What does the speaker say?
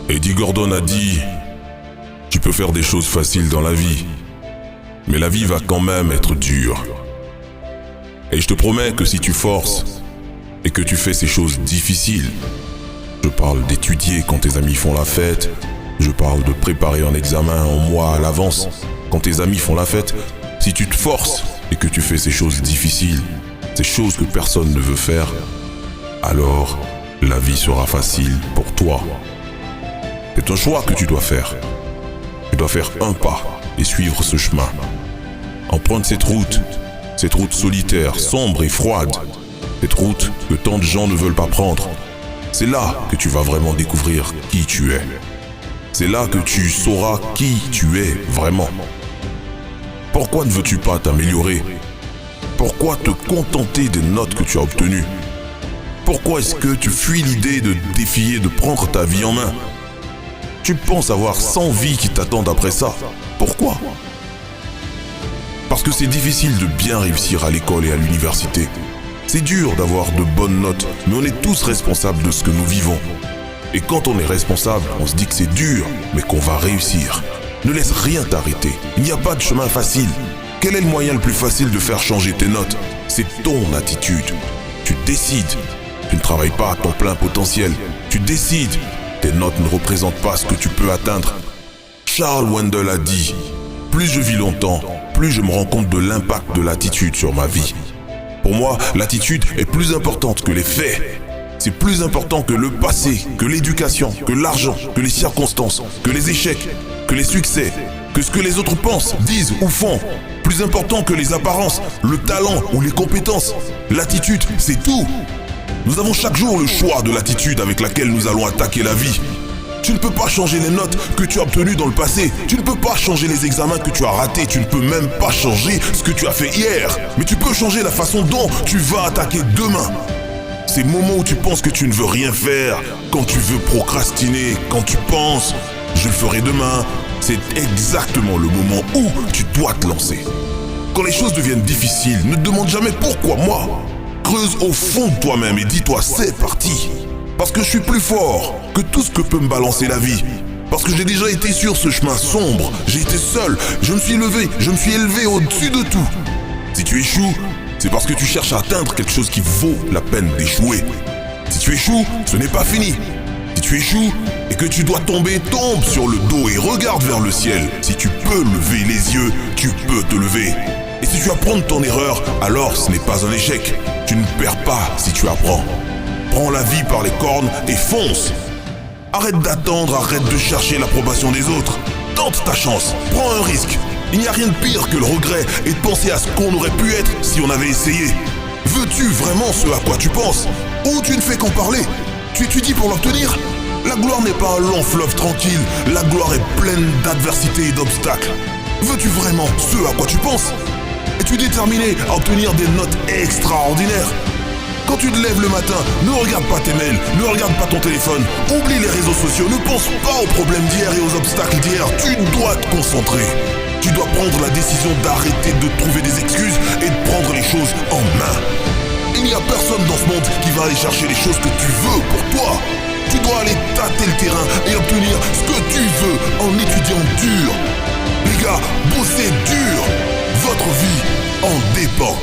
Eddie Gordon a dit « Tu peux faire des choses faciles dans la vie, mais la vie va quand même être dure. Et je te promets que si tu forces et que tu fais ces choses difficiles, je parle d'étudier quand tes amis font la fête, je parle de préparer un examen un mois à l'avance quand tes amis font la fête, si tu te forces et que tu fais ces choses difficiles, ces choses que personne ne veut faire, alors la vie sera facile pour toi. C'est un choix que tu dois faire. Tu dois faire un pas et suivre ce chemin. Emprunte cette route solitaire, sombre et froide, cette route que tant de gens ne veulent pas prendre. C'est là que tu vas vraiment découvrir qui tu es. C'est là que tu sauras qui tu es vraiment. Pourquoi ne veux-tu pas t'améliorer? Pourquoi te contenter des notes que tu as obtenues? Pourquoi est-ce que tu fuis l'idée de défier, de prendre ta vie en main? Tu penses avoir 100 vies qui t'attendent après ça. Pourquoi? Parce que c'est difficile de bien réussir à l'école et à l'université. C'est dur d'avoir de bonnes notes, mais on est tous responsables de ce que nous vivons. Et quand on est responsable, on se dit que c'est dur, mais qu'on va réussir. Ne laisse rien t'arrêter. Il n'y a pas de chemin facile. Quel est le moyen le plus facile de faire changer tes notes? C'est ton attitude. Tu décides. Tu ne travailles pas à ton plein potentiel. Tu décides. Tes notes ne représentent pas ce que tu peux atteindre. Charles Wendell a dit « Plus je vis longtemps, plus je me rends compte de l'impact de l'attitude sur ma vie. » Pour moi, l'attitude est plus importante que les faits. C'est plus important que le passé, que l'éducation, que l'argent, que les circonstances, que les échecs, que les succès, que ce que les autres pensent, disent ou font. Plus important que les apparences, le talent ou les compétences. L'attitude, c'est tout. Nous avons chaque jour le choix de l'attitude avec laquelle nous allons attaquer la vie. Tu ne peux pas changer les notes que tu as obtenues dans le passé. Tu ne peux pas changer les examens que tu as ratés. Tu ne peux même pas changer ce que tu as fait hier. Mais tu peux changer la façon dont tu vas attaquer demain. Ces moments où tu penses que tu ne veux rien faire, quand tu veux procrastiner, quand tu penses « je le ferai demain », c'est exactement le moment où tu dois te lancer. Quand les choses deviennent difficiles, ne te demande jamais « pourquoi moi ?» Creuse au fond de toi-même et dis-toi « c'est parti ». Parce que je suis plus fort que tout ce que peut me balancer la vie. Parce que j'ai déjà été sur ce chemin sombre, j'ai été seul, je me suis levé, je me suis élevé au-dessus de tout. Si tu échoues, c'est parce que tu cherches à atteindre quelque chose qui vaut la peine d'échouer. Si tu échoues, ce n'est pas fini. Si tu échoues et que tu dois tomber, tombe sur le dos et regarde vers le ciel. Si tu peux lever les yeux, tu peux te lever. Et si tu apprends de ton erreur, alors ce n'est pas un échec. Tu ne perds pas si tu apprends. Prends la vie par les cornes et fonce. Arrête d'attendre, arrête de chercher l'approbation des autres. Tente ta chance, prends un risque. Il n'y a rien de pire que le regret et de penser à ce qu'on aurait pu être si on avait essayé. Veux-tu vraiment ce à quoi tu penses? Ou tu ne fais qu'en parler? Tu étudies pour l'obtenir? La gloire n'est pas un long fleuve tranquille, la gloire est pleine d'adversités et d'obstacles. Veux-tu vraiment ce à quoi tu penses? Es-tu déterminé à obtenir des notes extraordinaires? Quand tu te lèves le matin, ne regarde pas tes mails, ne regarde pas ton téléphone, oublie les réseaux sociaux, ne pense pas aux problèmes d'hier et aux obstacles d'hier, tu dois te concentrer. Tu dois prendre la décision d'arrêter de trouver des excuses et de prendre les choses en main. Il n'y a personne dans ce monde qui va aller chercher les choses que tu veux pour toi. Tu dois aller tâter le terrain et obtenir ce que tu veux en étudiant dur. Les gars, bossez dur. Votre vie en dépend.